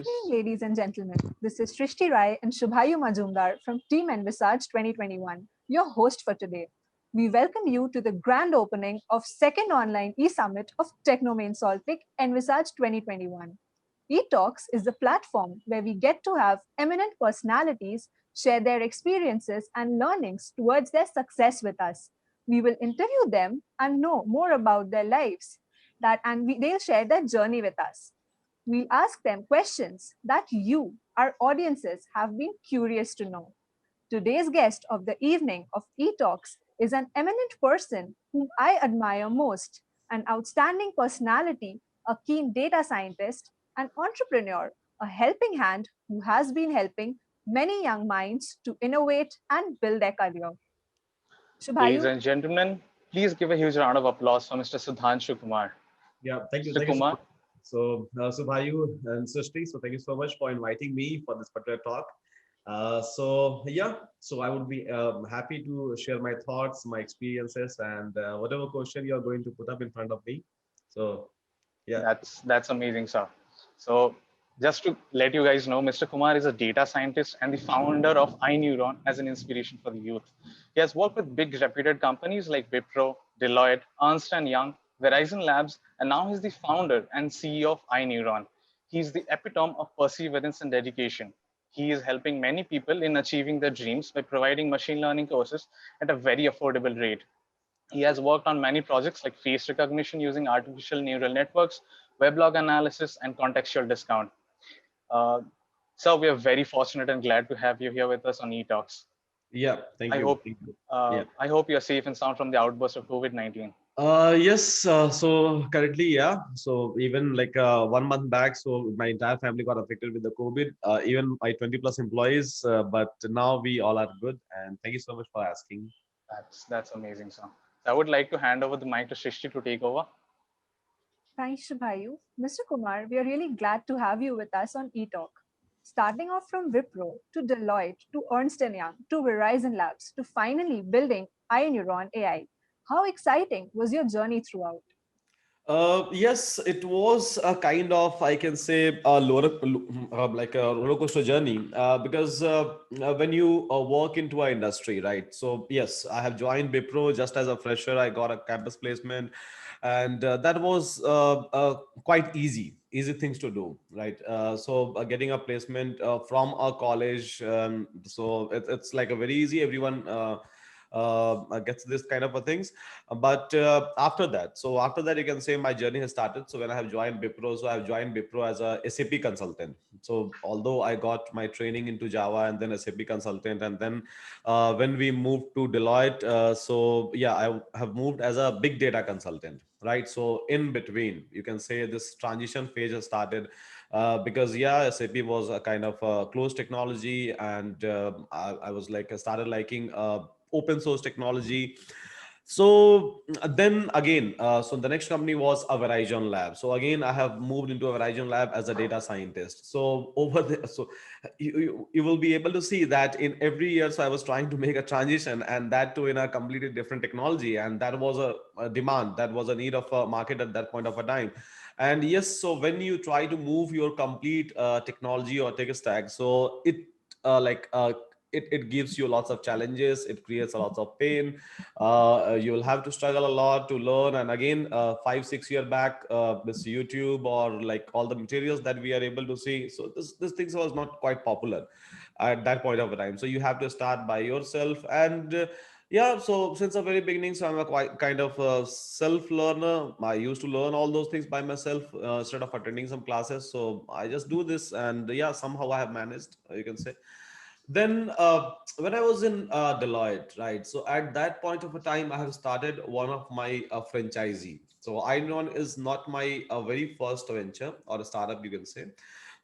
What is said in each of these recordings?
Evening, ladies and gentlemen. This is Srishti Rai and Shubhayu Majumdar from Team Envisage 2021, your host for today. We welcome you to the grand opening of second online e-summit of Technomain Salt Lake Envisage 2021. eTalks is the platform where we get to have eminent personalities share their experiences and learnings towards their success with us. We will interview them and know more about their lives they'll share their journey with us. We'll ask them questions that you, our audiences, have been curious to know. Today's guest of the evening of eTalks is an eminent person whom I admire most, an outstanding personality, a keen data scientist, an entrepreneur, a helping hand who has been helping many young minds to innovate and build their career. Ladies Shubhayu, and gentlemen, please give a huge round of applause for Mr. Sudhanshu Kumar. Yeah, thank you. Mr. Thank you so Kumar, much. So, Subhayu and Srishti, so thank you so much for inviting me for this particular talk. So I would be happy to share my thoughts, my experiences, and whatever question you are going to put up in front of me. So, yeah. that's amazing, sir. So, just to let you guys know, Mr. Kumar is a data scientist and the founder of iNeuron as an inspiration for the youth. He has worked with big reputed companies like Wipro, Deloitte, Ernst& Young, Verizon Labs, and now he's the founder and CEO of iNeuron. He's the epitome of perseverance and dedication. He is helping many people in achieving their dreams by providing machine learning courses at a very affordable rate. He has worked on many projects like face recognition using artificial neural networks, weblog analysis, and contextual discount. Uh, so we are very fortunate and glad to have you here with us on eTalks. Yeah, thank I you. hope Thank you. uh, Yeah. I hope you're safe and sound from the outburst of COVID-19. Yes, so currently, yeah. So even like 1 month back, so my entire family got affected with the COVID, even my 20 plus employees, but now we all are good. And thank you so much for asking. That's amazing, sir. I would like to hand over the mic to Shrishti to take over. thanks, Shubhayu. Mr. Kumar, we are really glad to have you with us on eTalk. Starting off from Wipro to Deloitte to Ernst& Young to Verizon Labs to finally building iNeuron AI. How exciting was your journey throughout? Yes, it was a kind of, I can say, like a roller coaster journey, because when you work into our industry, right? So yes, I have joined Wipro just as a fresher. I got a campus placement, and that was quite easy things to do, right? So getting a placement from a college, so it's like a very easy. Everyone. Gets this kind of a things, but after that, you can say my journey has started. So when I have joined Wipro, so I have joined Wipro as a SAP consultant. So although I got my training into Java and then SAP consultant, and then when we moved to Deloitte, so yeah, I have moved as a big data consultant, right? So in between, you can say this transition phase has started, because yeah, SAP was a kind of closed technology, and I was like, I started liking open source technology. So then again, so the next company was a Verizon lab. So again, I have moved into a Verizon lab as a data scientist. So over there, so you will be able to see that in every year, so I was trying to make a transition, and that too in a completely different technology, and that was a demand, that was a need of a market at that point of a time. And yes, so when you try to move your complete technology or tech stack, so like it gives you lots of challenges, it creates a lot of pain. You will have to struggle a lot to learn. And again, 5 6 year back, this YouTube or like all the materials that we are able to see, so this things was not quite popular at that point of time. So you have to start by yourself. And yeah, so since the very beginning, so I'm a quite kind of a self learner. I used to learn all those things by myself, instead of attending some classes. So I just do this, and yeah, somehow I have managed, you can say. Then when I was in Deloitte, right? So at that point of a time, I have started one of my franchisee. So iNeuron is not my very first venture or a startup, you can say.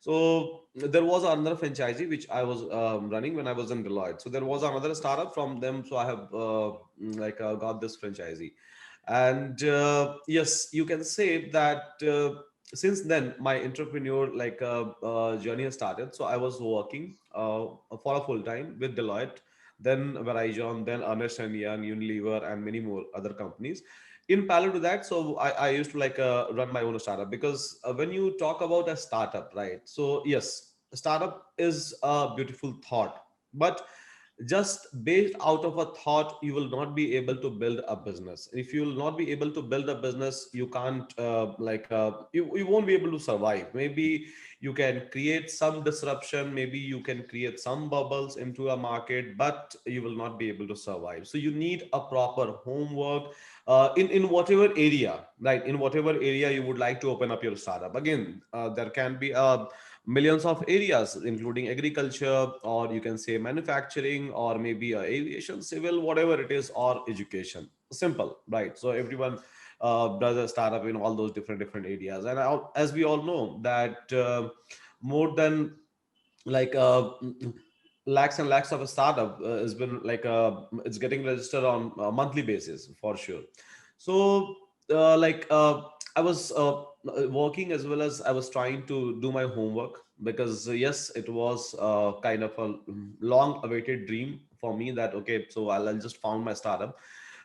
So there was another franchisee which I was running when I was in Deloitte. So there was another startup from them. So I have got this franchisee. And yes, you can say that since then my entrepreneur journey has started. So I was working for a full time with Deloitte, then Verizon, then Ernst and Young, Unilever, and many more other companies. in parallel to that, so I used to like run my own startup, because when you talk about a startup, right? So yes, a startup is a beautiful thought, but just based out of a thought, you will not be able to build a business. If you will not be able to build a business, you can't you won't be able to survive. Maybe you can create some disruption, maybe you can create some bubbles into a market, but you will not be able to survive. So you need a proper homework in whatever area, right? In whatever area you would like to open up your startup. Again, there can be millions of areas, including agriculture, or you can say manufacturing, or maybe aviation, civil, whatever it is, or education. Simple, right? So everyone does a startup in all those different areas. And as we all know that more than like lakhs and lakhs of a startup has been like it's getting registered on a monthly basis for sure. So I was working, as well as I was trying to do my homework, because yes, it was kind of a long awaited dream for me, that okay, so I'll just found my startup,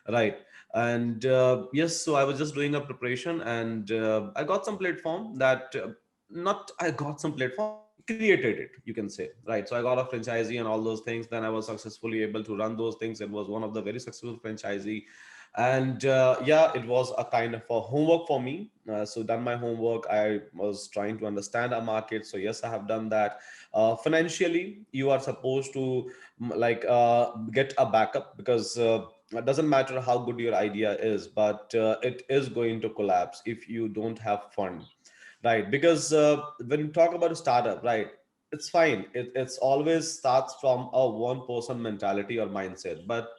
right? And yes, so I was just doing a preparation, and I got some platform that not I got some platform, I created it, you can say, right? So I got a franchisee and all those things. Then I was successfully able to run those things. It was one of the very successful franchisee. And yeah, it was a kind of a homework for me. So done my homework, I was trying to understand our market. So yes, I have done that. Financially, you are supposed to get a backup, because it doesn't matter how good your idea is, but it is going to collapse if you don't have fund, right? Because when you talk about a startup, right, it's fine, it's always starts from a one person mentality or mindset, but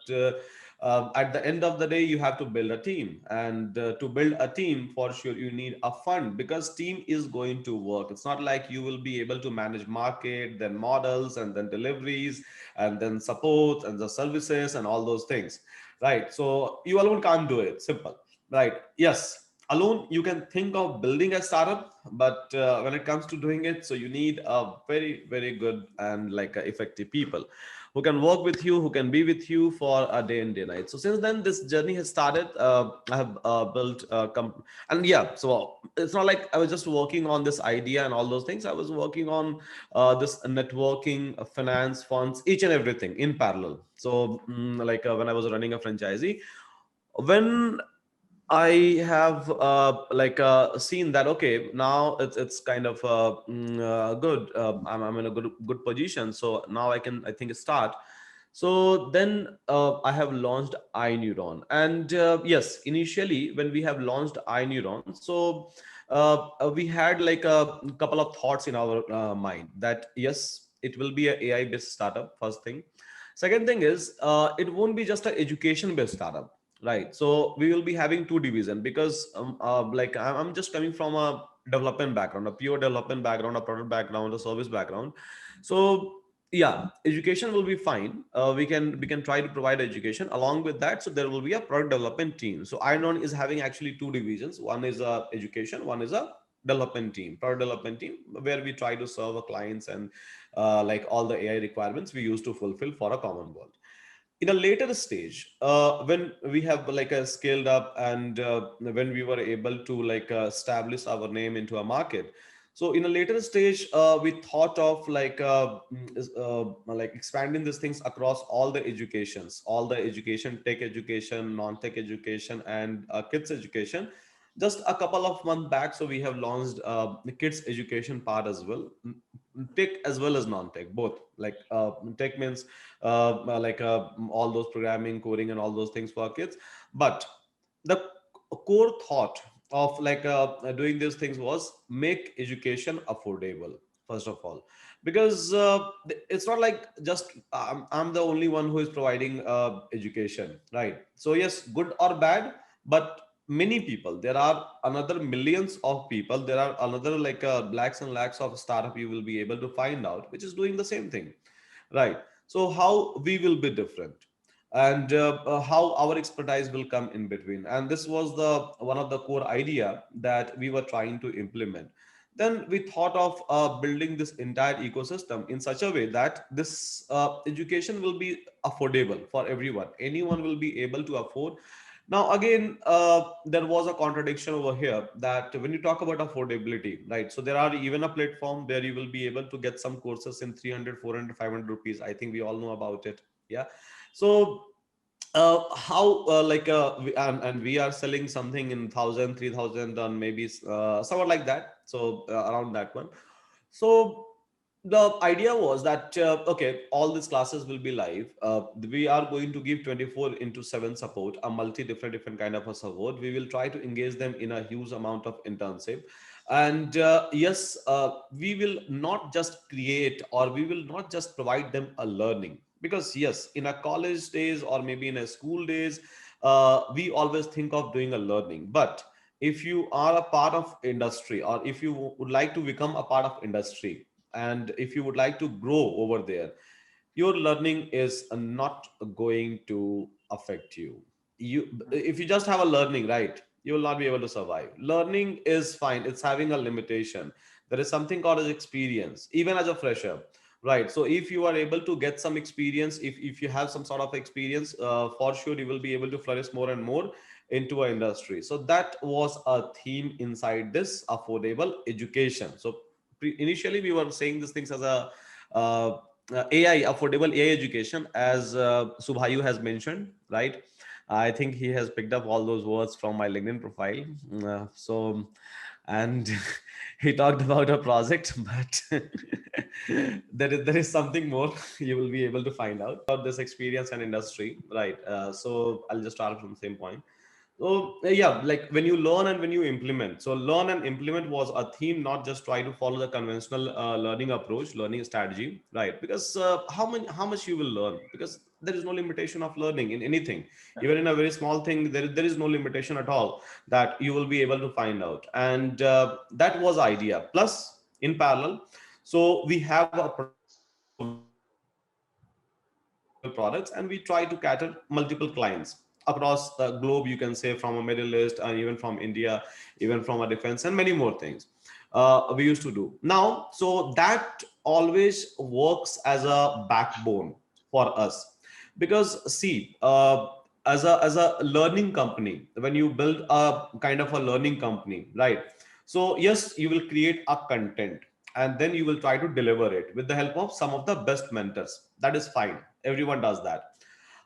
at the end of the day, you have to build a team, and to build a team, for sure you need a fund, because team is going to work. It's not like you will be able to manage market, then models, and then deliveries, and then support, and the services, and all those things, right? So you alone can't do it. Simple, right? Yes, alone you can think of building a startup, but when it comes to doing it, so you need a very good and like effective people who can work with you, who can be with you for a day and day night. So since then, this journey has started. I have built and yeah, so it's not like I was just working on this idea and all those things. I was working on this networking, finance, funds, each and everything in parallel. So when I was running a franchisee, when I have seen that okay, now it's kind of good. I'm in a good position, so now I think start. So then I have launched iNeuron, and yes, initially when we have launched iNeuron, so we had like a couple of thoughts in our mind that yes, it will be a AI based startup. First thing. Second thing is it won't be just an education based startup, right? So we will be having two division, because I'm just coming from a development background, a pure development background, a product background, a service background. So yeah, education will be fine. We can try to provide education along with that. So there will be a product development team. So iron is having actually two divisions. One is a education, one is a development team, product development team, where we try to serve our clients, and like all the AI requirements we used to fulfill for a common world. In a later stage, when we have like a scaled up, and when we were able to establish our name into a market, so in a later stage, we thought of like expanding these things across all the educations, all the education, tech education, non-tech education, and kids education. Just a couple of months back, so we have launched the kids education part as well, tech as well as non-tech, both. Like tech means all those programming, coding, and all those things for kids. But the core thought of doing these things was make education affordable, first of all, because it's not like just I'm the only one who is providing education, right? So yes, good or bad, but many people, there are another millions of people, there are another lakhs and lakhs of startup you will be able to find out which is doing the same thing, right? So how we will be different, and how our expertise will come in between, and this was the one of the core idea that we were trying to implement. Then we thought of building this entire ecosystem in such a way that this education will be affordable for everyone. Anyone will be able to afford. Now, again, there was a contradiction over here that when you talk about affordability, right? So there are even a platform where you will be able to get some courses in 300, 400, 500 rupees. I think we all know about it. Yeah. So how and we are selling something in 1000, 3000, and maybe somewhat like that. So around that one. So the idea was that okay, all these classes will be live. We are going to give 24 into 7 support, a multi different kind of a support. We will try to engage them in a huge amount of internship, and yes, we will not just create, or we will not just provide them a learning, because yes, in a college days or maybe in a school days, we always think of doing a learning. But if you are a part of industry, or if you would like to become a part of industry, and if you would like to grow over there, your learning is not going to affect you. You, if you just have a learning, right, you will not be able to survive. Learning is fine, it's having a limitation. There is something called as experience, even as a fresher, right? So if you are able to get some experience, if you have some sort of experience, for sure you will be able to flourish more and more into an industry. So that was a theme inside this affordable education. So initially we were saying these things as a uh, AI, affordable AI education, as Subhayu has mentioned, right? I think he has picked up all those words from my LinkedIn profile. So, and he talked about a project, but there is something more you will be able to find out about this experience and industry, right? So I'll just start from the same point. So yeah, like when you learn and when you implement. So learn and implement was a theme, not just try to follow the conventional learning approach, learning strategy, right? Because how much you will learn? Because there is no limitation of learning in anything, even in a very small thing. There is no limitation at all that you will be able to find out, and that was idea. Plus, in parallel, so we have a product. So we are building multiple products, and we try to cater multiple clients across the globe, you can say, from a Middle East, and even from India, even from a defense, and many more things we used to do now. So that always works as a backbone for us, because see, as a learning company, when you build a kind of a learning company, right? So yes, you will create a content, and then you will try to deliver it with the help of some of the best mentors. That is fine, everyone does that.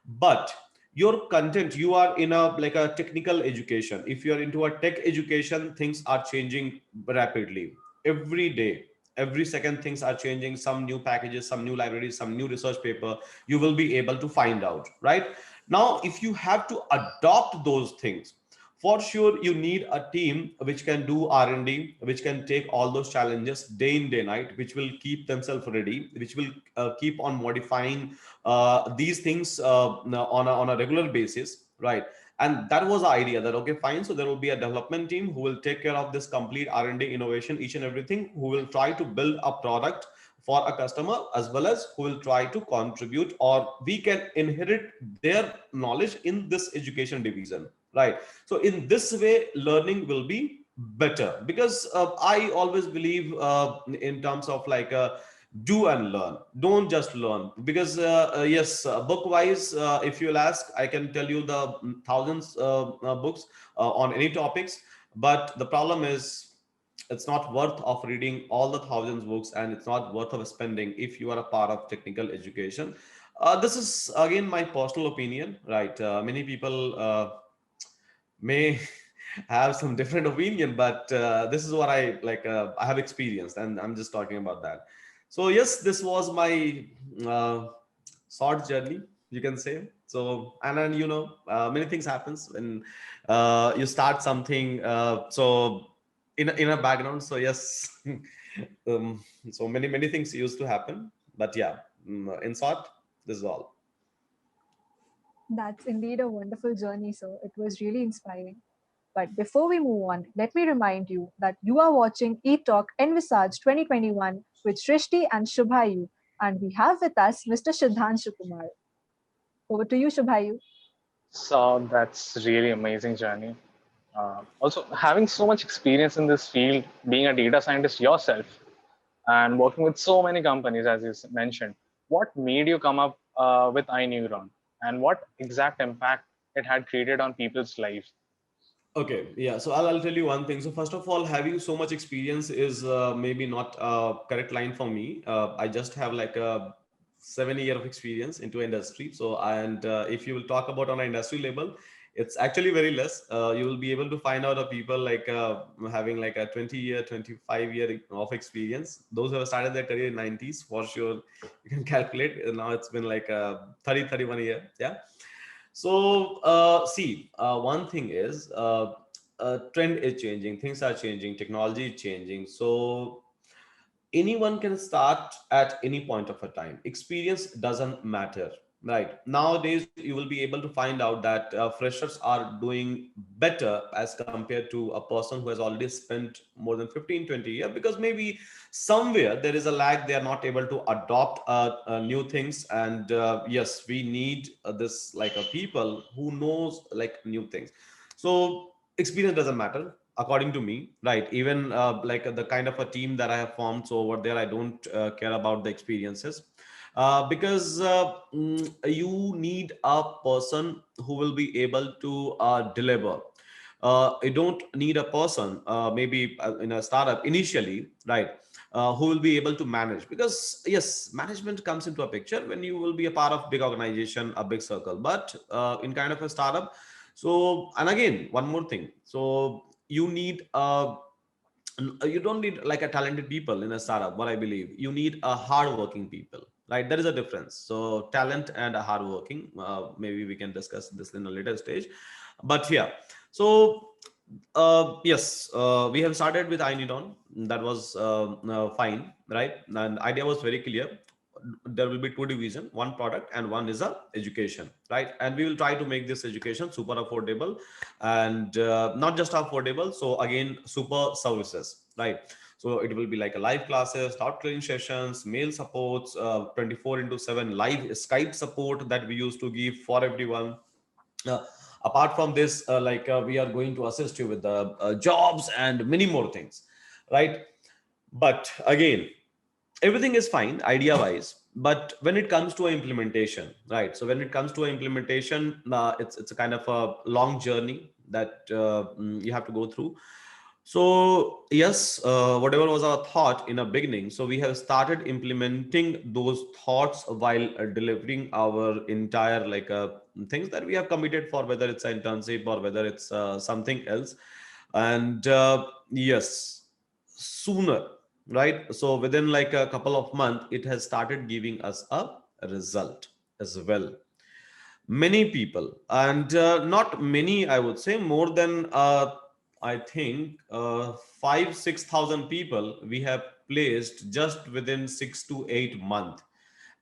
But your content, you are in a like a technical education. If you are into a tech education, things are changing rapidly every day. Every second things are changing, some new packages, some new libraries, some new research paper you will be able to find out, right? Now if you have to adopt those things, for sure you need a team which can do R&D, which can take all those challenges day in day night, which will keep themselves ready, which will keep on modifying these things on a regular basis, right? And that was the idea, that okay, fine, so there will be a development team who will take care of this complete R&D, innovation, each and everything, who will try to build a product for a customer, as well as who will try to contribute, or we can inherit their knowledge in this education division, right? So in this way learning will be better, because I always believe in terms of like do and learn, don't just learn. Because yes, book wise, if you'll ask, I can tell you the thousands books on any topics, but the problem is it's not worth of reading all the thousands books, and it's not worth of spending if you are a part of technical education. This is again my personal opinion, right? Many people may have some different opinion, but this is what I have experienced, and I'm just talking about that. So yes, this was my uh, short journey, you can say. So, and then many things happens when you start something, so in a background. So yes, um, so many things used to happen, but yeah, in short, this is all. That's indeed a wonderful journey, sir. It was really inspiring. But before we move on, let me remind you that you are watching eTalk Envisage 2021 with Shrishti and Shubhayu, and we have with us Mr. Shubhanshu Kumar. Over to you, Shubhayu. So that's really amazing journey. Also, having so much experience in this field, being a data scientist yourself, and working with so many companies, as you mentioned, what made you come up with iNeuron, and what exact impact it had created on people's lives. Okay, yeah. So I'll tell you one thing. So first of all, having so much experience is maybe not a correct line for me. I just have like a 7 year of experience into industry. So and if you will talk about on an industry level, it's actually very less. You will be able to find out of people like having like a 20 year, 25 year of experience. Those who have started their career in 90s, for sure, you can calculate. Now it's been like 30, 31 year. Yeah. So, one thing is, trend is changing, things are changing, technology is changing. So, anyone can start at any point of a time. Experience doesn't matter. Right. Nowadays, you will be able to find out that freshers are doing better as compared to a person who has already spent more than 15, 20 years, because maybe somewhere there is a lag. They are not able to adopt new things. And yes, we need this like a people who knows like new things. So experience doesn't matter according to me, right? Even like the kind of a team that I have formed, so over there I don't care about the experiences, because you need a person who will be able to deliver. You don't need a person maybe in a startup initially, right? Who will be able to manage, because yes, management comes into a picture when you will be a part of big organization, a big circle, but in kind of a startup. So, and again, one more thing. So you need you don't need like a talented people in a startup. What I believe, you need a hardworking people, right? There is a difference. So talent and a hardworking. Maybe we can discuss this in a later stage, but yeah. So yes, we have started with Inidon. That was fine, right? And idea was very clear. There will be two division, one product and one is a education, right? And we will try to make this education super affordable, and not just affordable. So again, super services, right? So it will be like a live classes, start training sessions, mail supports, 24 into 7 live Skype support that we used to give for everyone. uh, Apart from this, we are going to assist you with the jobs and many more things, right? But again, everything is fine idea wise, but when it comes to implementation, right? So when it comes to implementation, it's a kind of a long journey that you have to go through. So yes, whatever was our thought in a beginning, so we have started implementing those thoughts while delivering our entire things that we have committed for, whether it's an internship or whether it's something else. And yes, sooner, right? So within like a couple of months, it has started giving us a result as well. Many people, and not many, I would say more than I think 5 6,000 people we have placed just within 6 to 8 months.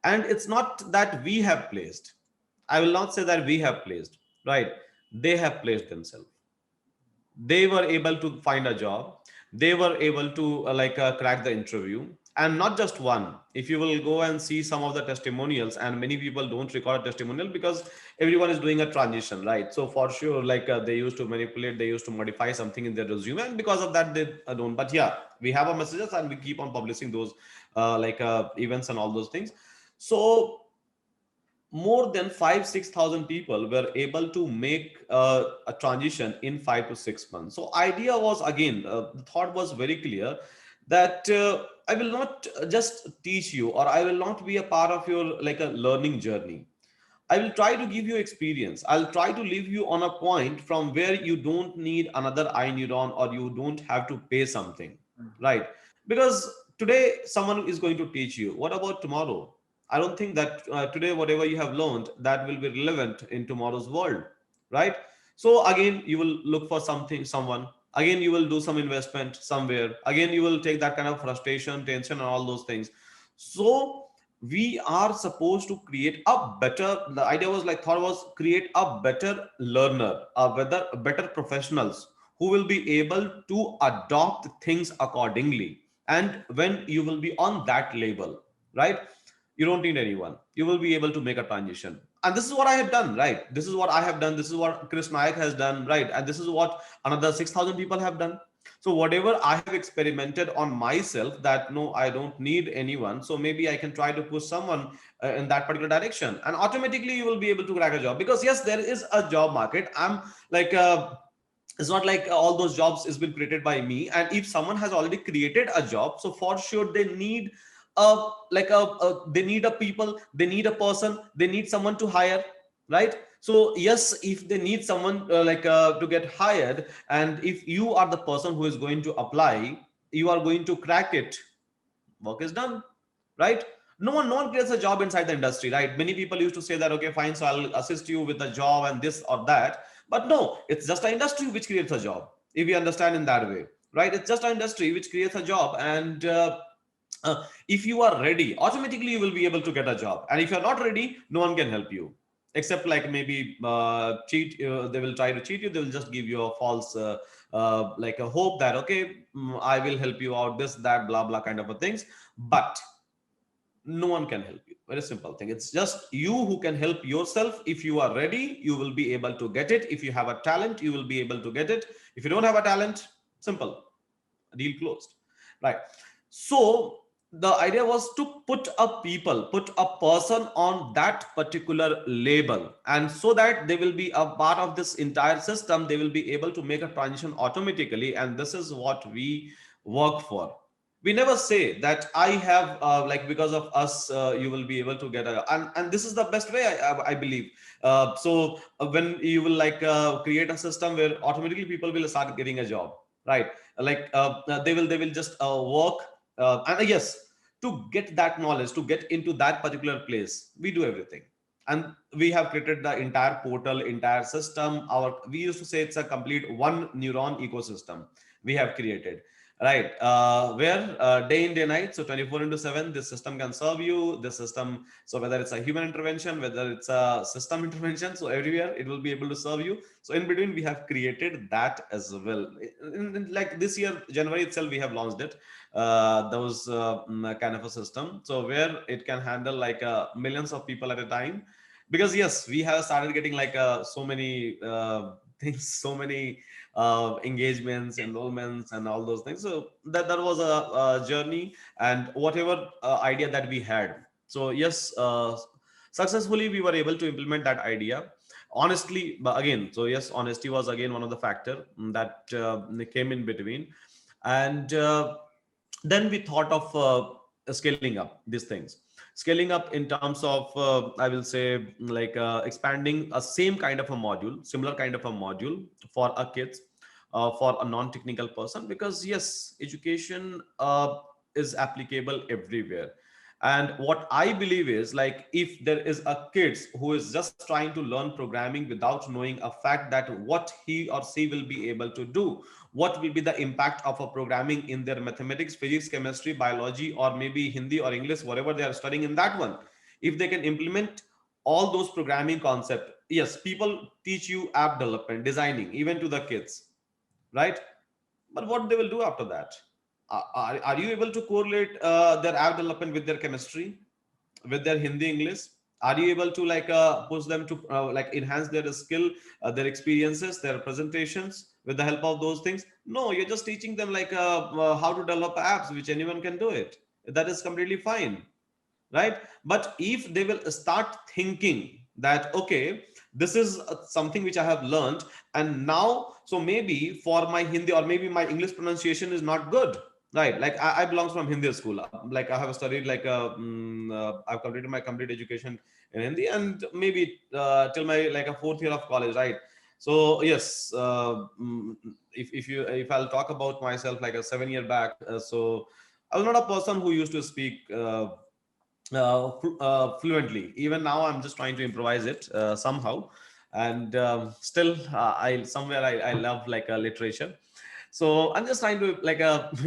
And it's not that we have placed, I will not say that we have placed, right? They have placed themselves. They were able to find a job. They were able to crack the interview. And not just one. If you will go and see some of the testimonials, and many people don't record a testimonial because everyone is doing a transition, right? So for sure, they used to manipulate, they used to modify something in their resume, and because of that they don't. But yeah, we have our messages and we keep on publishing those events and all those things. So more than 5 6,000 people were able to make a transition in 5 to 6 months. So idea was, again, the thought was very clear that I will not just teach you, or I will not be a part of your like a learning journey. I will try to give you experience. I'll try to leave you on a point from where you don't need another iNeuron, or you don't have to pay something, right? Because today someone is going to teach you. What about tomorrow? I don't think that today whatever you have learned that will be relevant in tomorrow's world, right? So again, you will look for something, someone. Again, you will do some investment somewhere. Again, you will take that kind of frustration, tension, and all those things. So we are supposed to create a better, the idea was like thought was create a better learner, a better professionals who will be able to adopt things accordingly. And when you will be on that level, right, you don't need anyone, you will be able to make a transition. And this is what I have done, right? This is what I have done, this is what Chris Nayak has done, right? And this is what another 6,000 people have done. So whatever I have experimented on myself, that no, I don't need anyone, so maybe I can try to push someone in that particular direction, and automatically you will be able to crack a job. Because yes, there is a job market. I'm like it's not like all those jobs has been created by me, and if someone has already created a job, so for sure they need they need a people, they need a person, they need someone to hire, right? So yes, if they need someone to get hired, and if you are the person who is going to apply, you are going to crack it, work is done, right? No one creates a job inside the industry, right? Many people used to say that, okay, fine, so I'll assist you with a job and this or that. But no, it's just an industry which creates a job, if you understand in that way, right? It's just an industry which creates a job. And if you are ready, automatically you will be able to get a job. And if you're not ready, no one can help you, except like maybe cheat. They will try to cheat you. They will just give you a false like a hope that, okay, I will help you out, this, that, blah, blah kind of a things. But no one can help you. Very simple thing. It's just you who can help yourself. If you are ready, you will be able to get it. If you have a talent, you will be able to get it. If you don't have a talent, simple, deal closed, right? So the idea was to put a person on that particular label, and so that they will be a part of this entire system, they will be able to make a transition automatically. And this is what we work for. We never say that I have because of us you will be able to get a, and this is the best way, I believe. When you will create a system where automatically people will start getting a job, right? They will just work, and yes, to get that knowledge, to get into that particular place, we do everything. And we have created the entire portal, entire system. We used to say it's a complete one neuron ecosystem we have created, right? Where day in day night, so 24 into 7, this system can serve you. This system, so whether it's a human intervention, whether it's a system intervention, so everywhere it will be able to serve you. So in between, we have created that as well. Like this year January itself, we have launched it, those kind of a system, so where it can handle millions of people at a time. Because yes, we have started getting so many things, so many engagements, enrollments, and all those things. So that was a journey, and whatever idea that we had. So yes, successfully we were able to implement that idea. Honestly, but again, so yes, honesty was again one of the factor that came in between. And then we thought of scaling up these things, scaling up in terms of I will say expanding a same kind of a module, similar kind of a module for a kids, for a non-technical person. Because yes, education is applicable everywhere. And what I believe is, like, if there is a kids who is just trying to learn programming without knowing a fact that what he or she will be able to do, what will be the impact of a programming in their mathematics, physics, chemistry, biology, or maybe Hindi or English, whatever they are studying in that one, if they can implement all those programming concept. Yes, people teach you app development, designing, even to the kids, right? But what they will do after that? Are you able to correlate their app development with their chemistry, with their Hindi, English? Are you able to push them to enhance their skill, their experiences, their presentations with the help of those things? No, you're just teaching them how to develop apps, which anyone can do it. That is completely fine, right? But if they will start thinking that, okay, this is something which I have learned, and now, so maybe for my Hindi or maybe my English pronunciation is not good, right? Like I belong from Hindi school. Like I have studied I've completed my complete education in Hindi, and maybe till my a fourth year of college, right? So yes, if I'll talk about myself like a 7 year back, so I was not a person who used to speak fluently. Even now, I'm just trying to improvise it somehow, and still, I love literature. So I'm just trying to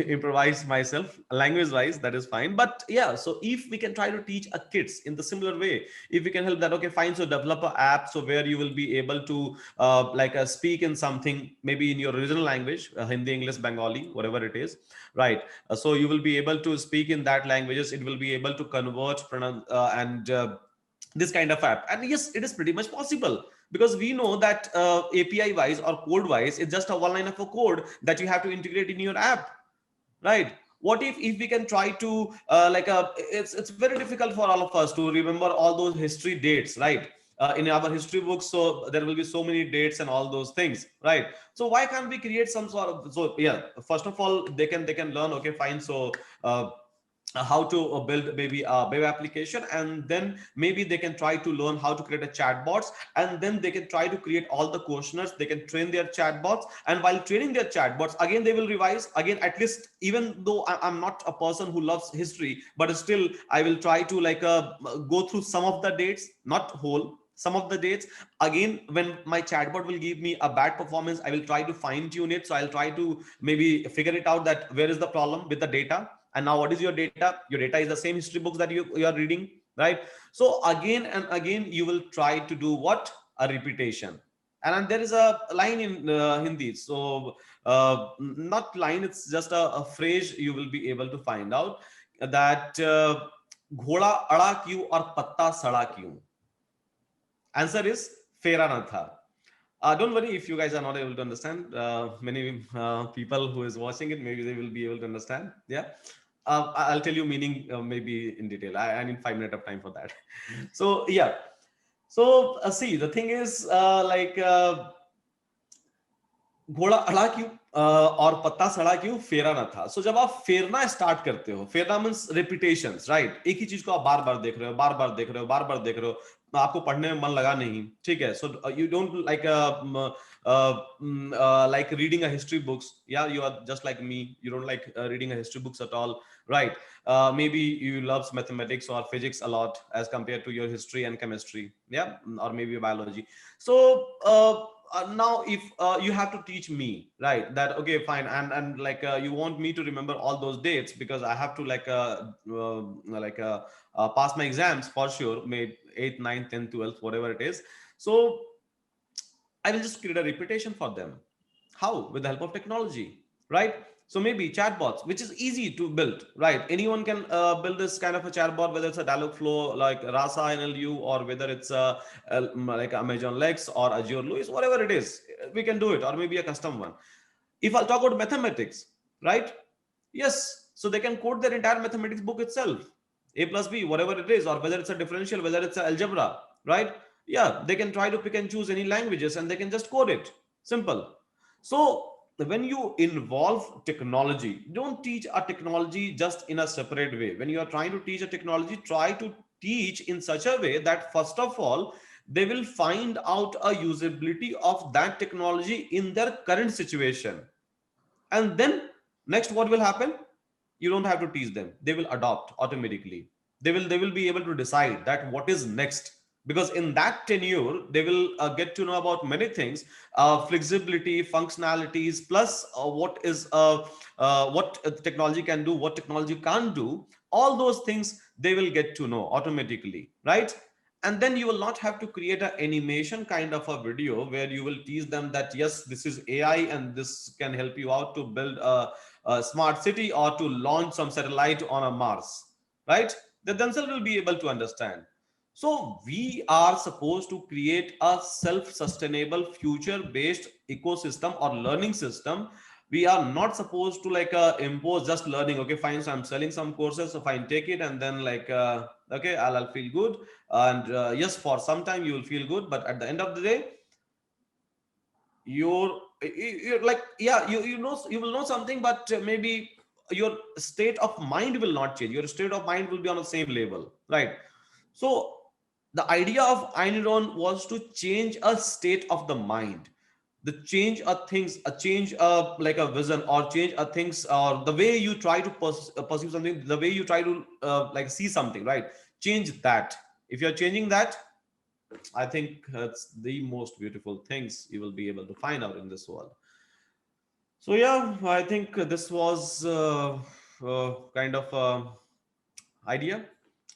improvise myself language wise. That is fine. But yeah, so if we can try to teach a kids in the similar way, if we can help that, okay, fine, so develop an app so where you will be able to speak in something, maybe in your original language, Hindi, English, Bengali, whatever it is, right? So you will be able to speak in that languages. It will be able to convert and this kind of app. And yes, it is pretty much possible. because we know that API wise or code wise, it's just a one line of a code that you have to integrate in your app, right? What if we can try to it's very difficult for all of us to remember all those history dates, right? In our history books, so there will be so many dates and all those things, right? So why can't we create some sort of, so yeah, first of all, they can learn, okay, fine. So how to build maybe a web application, and then maybe they can try to learn how to create a chatbots, and then they can try to create all the questionnaires, they can train their chatbots, and while training their chatbots, again they will revise again, at least, even though I'm not a person who loves history, but still I will try to go through some of the dates, not whole, some of the dates. Again, when my chatbot will give me a bad performance, I will try to fine tune it. So I'll try to maybe figure it out, that where is the problem with the data, and now what is your data. Your data is the same history books that you are reading, right? So again and again you will try to do what, a repetition. And there is a line in Hindi, so not line, it's just a phrase you will be able to find out, that घोड़ा अड़ा क्यों और पत्ता सड़ा क्यों. Answer is फेरा न था. Don't worry if you guys are not able to understand. Many people who is watching it, maybe they will be able to understand. Yeah. I'll tell you meaning maybe in detail. I need 5 minutes of time for that. So yeah. So see, the thing is घोड़ा अड़ा क्यों और पत्ता सड़ा क्यों, फेरा ना था. सो जब आप फेरना स्टार्ट करते हो, फेरना मींस रिपीटेशंस, राइट? एक ही चीज को आप बार बार देख रहे हो, बार बार देख रहे हो, बार बार देख रहे हो, आपको पढ़ने में मन लगा नहीं, ठीक है. So you don't like reading a history books. Yeah, you are just like me, you don't like reading a history books at all, right? Maybe you love mathematics or physics a lot as compared to your history and chemistry, yeah, or maybe biology. So now if you have to teach me, right, that okay fine, and you want me to remember all those dates because I have to pass my exams for sure, maybe 8th 9th 10th 12th, whatever it is. So I will just create a reputation for them. How? With the help of technology, right? So maybe chatbots, which is easy to build, right? Anyone can build this kind of a chatbot, whether it's a Dialogflow like Rasa NLU, or whether it's like Amazon Lex or Azure Luis, whatever it is, we can do it, or maybe a custom one. If I'll talk about mathematics, right? Yes, so they can code their entire mathematics book itself, a plus b, whatever it is, or whether it's a differential, whether it's an algebra, right? Yeah, they can try to pick and choose any languages and they can just code it. Simple. So when you involve technology, don't teach a technology just in a separate way. When you are trying to teach a technology, try to teach in such a way that first of all, they will find out a usability of that technology in their current situation. And then next, what will happen? You don't have to teach them. They will adopt automatically. They will be able to decide that what is next, because in that tenure they will get to know about many things, flexibility, functionalities, plus what technology can do, what technology can't do. All those things they will get to know automatically, right? And then you will not have to create an animation kind of a video where you will teach them that yes, this is AI and this can help you out to build a smart city or to launch some satellite on a Mars, right? They themselves will be able to understand. So we are supposed to create a self-sustainable future-based ecosystem or learning system. We are not supposed to impose just learning. Okay, fine. So I'm selling some courses. So fine, take it. And then okay, I'll feel good. And yes, for some time you will feel good. But at the end of the day, you're like, yeah, you know, you will know something, but maybe your state of mind will not change. Your state of mind will be on the same level, right? So the idea of iNeuron was to change a state of the mind, the change a things, a change like a vision, or change a things, or the way you try to perceive something, the way you try to see something, right? Change that. If you're changing that, I think that's the most beautiful things you will be able to find out in this world. So yeah, I think this was kind of idea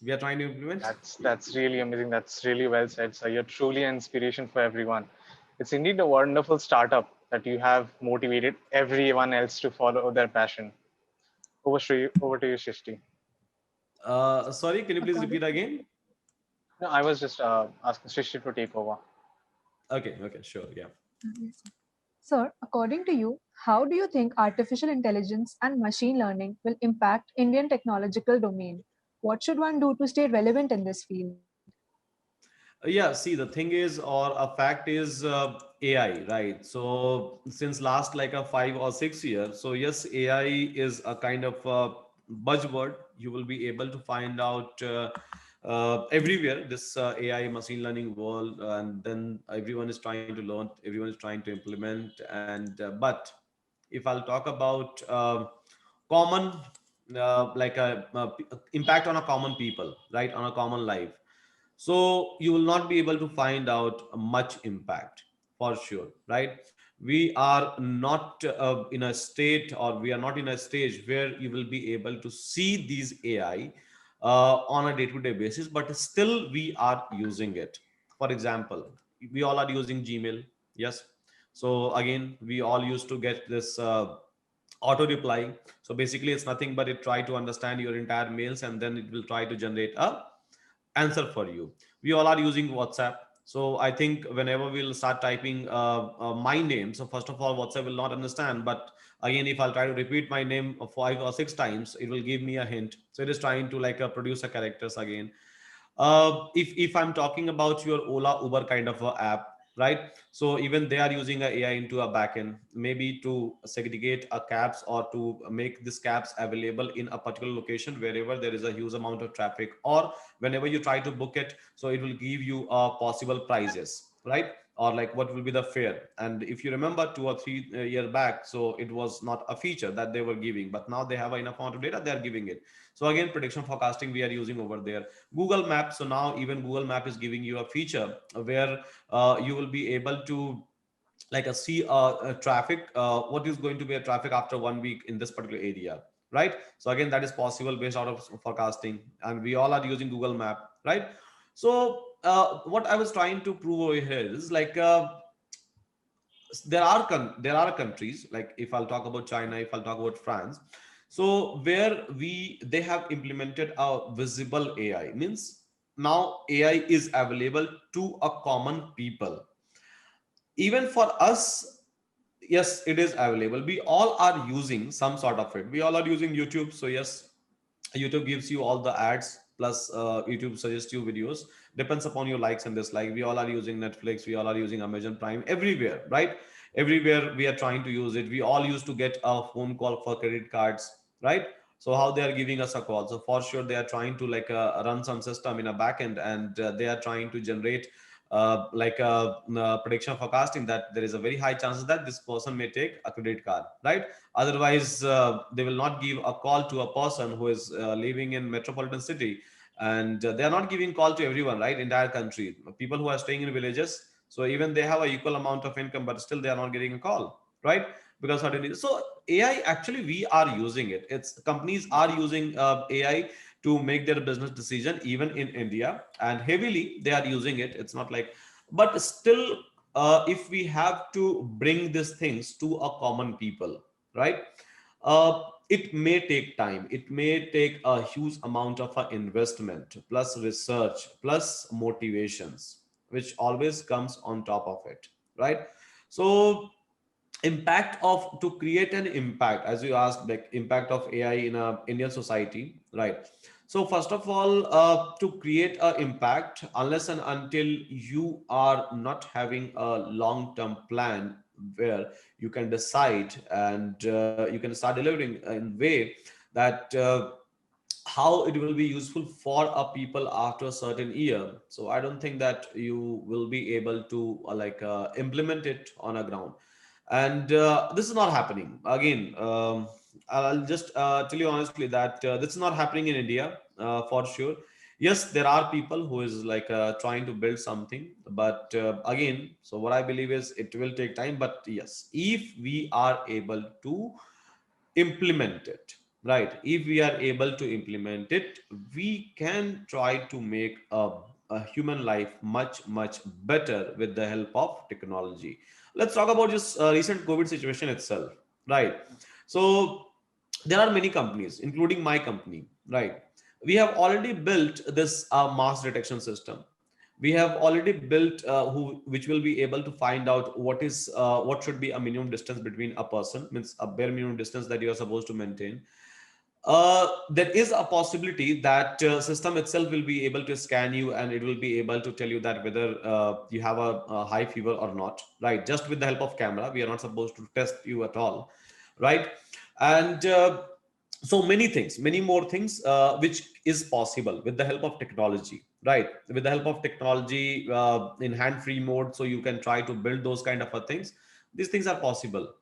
we are trying to implement. That's really amazing. That's really well said, sir. You're truly an inspiration for everyone. It's indeed a wonderful startup that you have motivated everyone else to follow their passion. Over to you, Shishti. Sorry, can you please repeat again? No, I was just asking Shishti to take over. Okay, sure, yeah. Yes. Sir, according to you, how do you think artificial intelligence and machine learning will impact Indian technological domain? What should one do to stay relevant in this field? Yeah, see, the thing is, or a fact is, AI, right? So since last like a 5 or 6 years, so yes, AI is a kind of buzzword. You will be able to find out everywhere this AI machine learning world, and then everyone is trying to learn, everyone is trying to implement, and but if I'll talk about common like a impact on a common people, right, on a common life, so you will not be able to find out much impact for sure, right? We are not in a state, or we are not in a stage where you will be able to see these AI on a day-to-day basis, but still we are using it. For example, we all are using Gmail, yes. So again, we all used to get this auto reply. So basically it's nothing but it try to understand your entire mails, and then it will try to generate a answer for you. We all are using WhatsApp. So I think whenever we'll start typing my name, so first of all, WhatsApp will not understand. But again, if I'll try to repeat my name 5 or 6 times, it will give me a hint. So it is trying to like produce a characters again. If I'm talking about your Ola Uber kind of a app, right? So even they are using a AI into a backend, maybe to segregate a cabs, or to make this cabs available in a particular location wherever there is a huge amount of traffic, or whenever you try to book it, so it will give you possible prices, right? Or like what will be the fare. And if you remember 2 or 3 years back, so it was not a feature that they were giving, but now they have enough amount of data, they are giving it. So again, prediction forecasting we are using over there. Google Maps, so now even Google Map is giving you a feature where you will be able to like see traffic, what is going to be a traffic after 1 week in this particular area, right? So again, that is possible based out of forecasting, and we all are using Google Map, right? So what I was trying to prove over here is like there are countries, like if I'll talk about China, if I'll talk about France, so where they have implemented a visible AI, means now AI is available to a common people. Even for us, yes, it is available. We all are using some sort of it. We all are using YouTube. So yes, YouTube gives you all the ads, plus YouTube suggests you videos. Depends upon your likes and dislikes. We all are using Netflix. We all are using Amazon Prime everywhere, right? Everywhere we are trying to use it. We all used to get a phone call for credit cards, right? So how they are giving us a call? So for sure they are trying to like run some system in a backend, and they are trying to generate like a prediction forecasting that there is a very high chances that this person may take a credit card, right? Otherwise they will not give a call to a person who is living in metropolitan city, and they are not giving call to everyone, right? Entire country, people who are staying in villages, so even they have a equal amount of income, but still they are not getting a call, right? Because suddenly, so AI actually we are using it. It's companies are using AI to make their business decision even in India, and heavily they are using it. It's not like, but still, if we have to bring these things to a common people, right? It may take time. It may take a huge amount of investment, plus research, plus motivations, which always comes on top of it, right? So impact of to create an impact, as you asked, like impact of AI in a Indian society, right? So first of all, to create an impact, unless and until you are not having a long term plan where you can decide, and you can start delivering in way that how it will be useful for a people after a certain year. So I don't think that you will be able to implement it on a ground, and this is not happening again. I'll just tell you honestly that this is not happening in India, for sure. Yes, there are people who is like trying to build something, but again, so what I believe is it will take time. But yes, if we are able to implement it, right? If we are able to implement it, we can try to make a human life much better with the help of technology. Let's talk about just recent COVID situation itself, right? So there are many companies, including my company, right? We have already built this mass detection system. We have already built which will be able to find out what should be a minimum distance between a person, means a bare minimum distance that you are supposed to maintain. There is a possibility that system itself will be able to scan you, and it will be able to tell you that whether you have a high fever or not, right? Just with the help of camera, we are not supposed to test you at all, right? And so many things, many more things which is possible with the help of technology, right? With the help of technology in hand-free mode, so you can try to build those kind of things. These things are possible,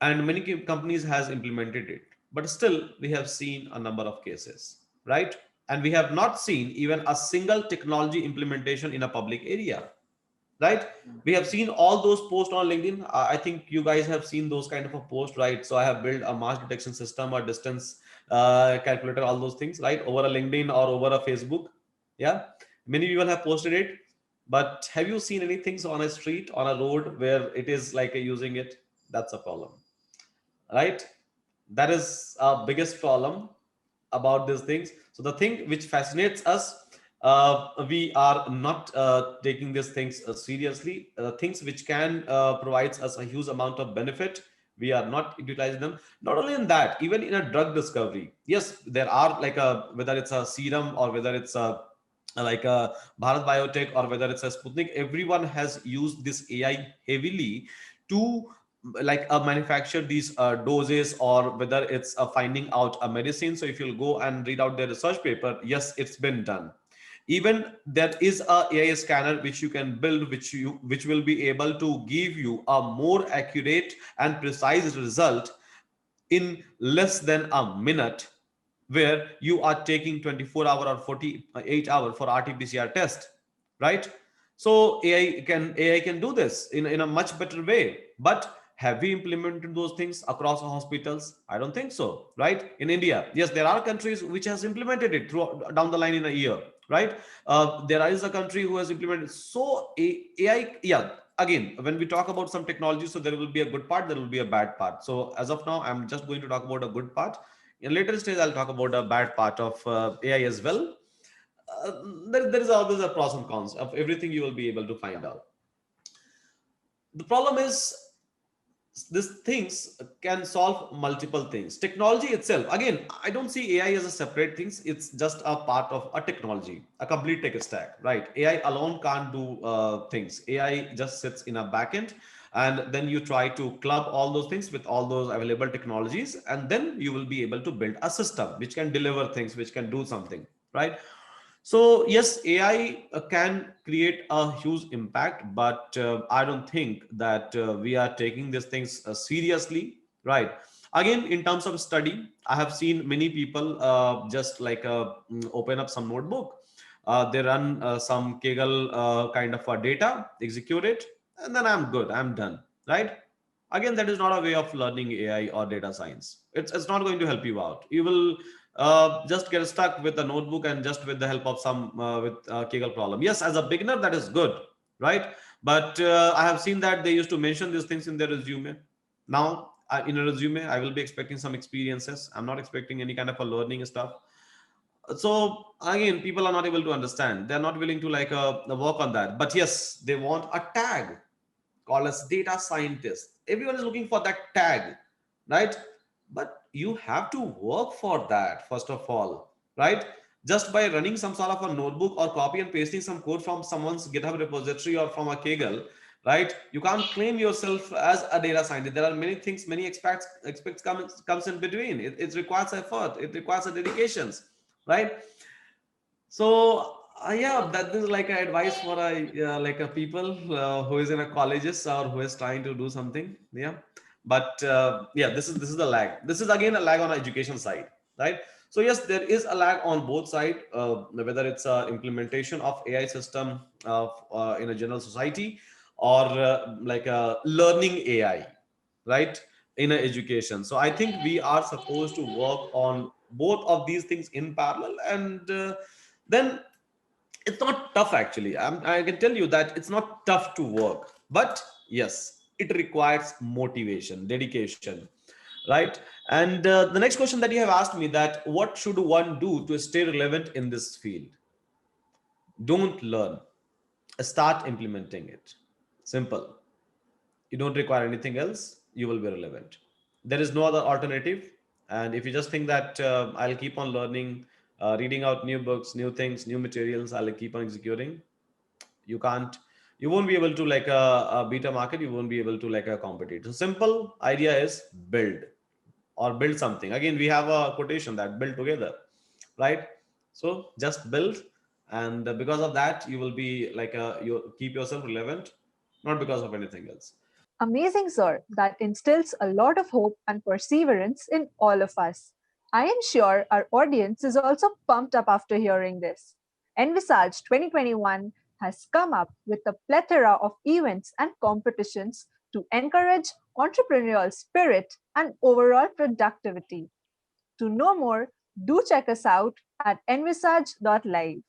and many companies has implemented it, but still we have seen a number of cases, right? And we have not seen even a single technology implementation in a public area, right? We have seen all those posts on LinkedIn. I think you guys have seen those kind of a post, right? So I have built a mass detection system or distance calculator, all those things, right, over a LinkedIn or over a Facebook. Yeah, many people have posted it, but have you seen anything on a street, on a road, where it is like using it? That's a problem, right? That is our biggest problem about these things. So the thing which fascinates us, we are not taking these things seriously. Things which can provide us a huge amount of benefit, we are not utilizing them. Not only in that, even in a drug discovery, yes, there are like a, whether it's a serum or whether it's a like a Bharat Biotech or whether it's a Sputnik, everyone has used this AI heavily to like manufacture these doses, or whether it's finding out a medicine. So if you'll go and read out their research paper, yes, it's been done. Even there is a AI scanner which you can build, which will be able to give you a more accurate and precise result in less than a minute, where you are taking 24-hour or 48-hour for RT-PCR test, right? So AI can do this in a much better way. But have we implemented those things across hospitals? I don't think so, right? In India, yes, there are countries which has implemented it through down the line in a year, right? There is a country who has implemented. So AI, yeah. Again, when we talk about some technology, so there will be a good part, there will be a bad part. So as of now, I'm just going to talk about a good part. In later stage, I'll talk about a bad part of AI as well. There is always a pros and cons of everything you will be able to find out. The problem is these things can solve multiple things. Technology itself, again, I don't see AI as a separate thing. It's just a part of a technology, a complete tech stack, right? AI alone can't do things. AI just sits in a backend, and then you try to club all those things with all those available technologies, and then you will be able to build a system which can deliver things, which can do something, right? So yes, AI can create a huge impact, but I don't think that we are taking these things seriously, right? Again, in terms of study, I have seen many people just like open up some notebook, they run some Kaggle kind of a data, execute it, and then I'm good, I'm done, right? Again, that is not a way of learning AI or data science. It's not going to help you out. You will just get stuck with a notebook and just with the help of some with Kaggle problem. Yes, as a beginner, that is good, right? But I have seen that they used to mention these things in their resume. Now, in a resume, I will be expecting some experiences. I'm not expecting any kind of a learning stuff. So again, people are not able to understand. They're not willing to like work on that. But yes, they want a tag called as data scientist. Everyone is looking for that tag, right? But you have to work for that, first of all, right? Just by running some sort of a notebook or copy and pasting some code from someone's GitHub repository or from a Kaggle, right? You can't claim yourself as a data scientist. There are many things, many expects comes in between. It requires effort, it requires a dedications, right? So yeah, that is like an advice for a like a people who is in a colleges or who is trying to do something. Yeah, but yeah, this is the lag. This is again a lag on the education side, right? So yes, there is a lag on both sides, whether it's implementation of AI system in a general society, or like learning AI, right, in a education. So I think we are supposed to work on both of these things in parallel, and then it's not tough actually. I can tell you that it's not tough to work, but yes, it requires motivation, dedication, right? And the next question that you have asked me, that what should one do to stay relevant in this field? Don't learn. Start implementing it. Simple. You don't require anything else, you will be relevant. There is no other alternative. And if you just think that I'll keep on learning, reading out new books, new things, new materials, I'll keep on executing, you can't, you won't be able to like a beta market, you won't be able to like a competitor. So simple idea is build or build something. Again, we have a quotation that build together, right? So just build, and because of that, you will be like you keep yourself relevant, not because of anything else. Amazing, sir. That instills a lot of hope and perseverance in all of us. I am sure our audience is also pumped up after hearing this. Envisage 2021 has come up with a plethora of events and competitions to encourage entrepreneurial spirit and overall productivity. To know more, do check us out at envisage.live.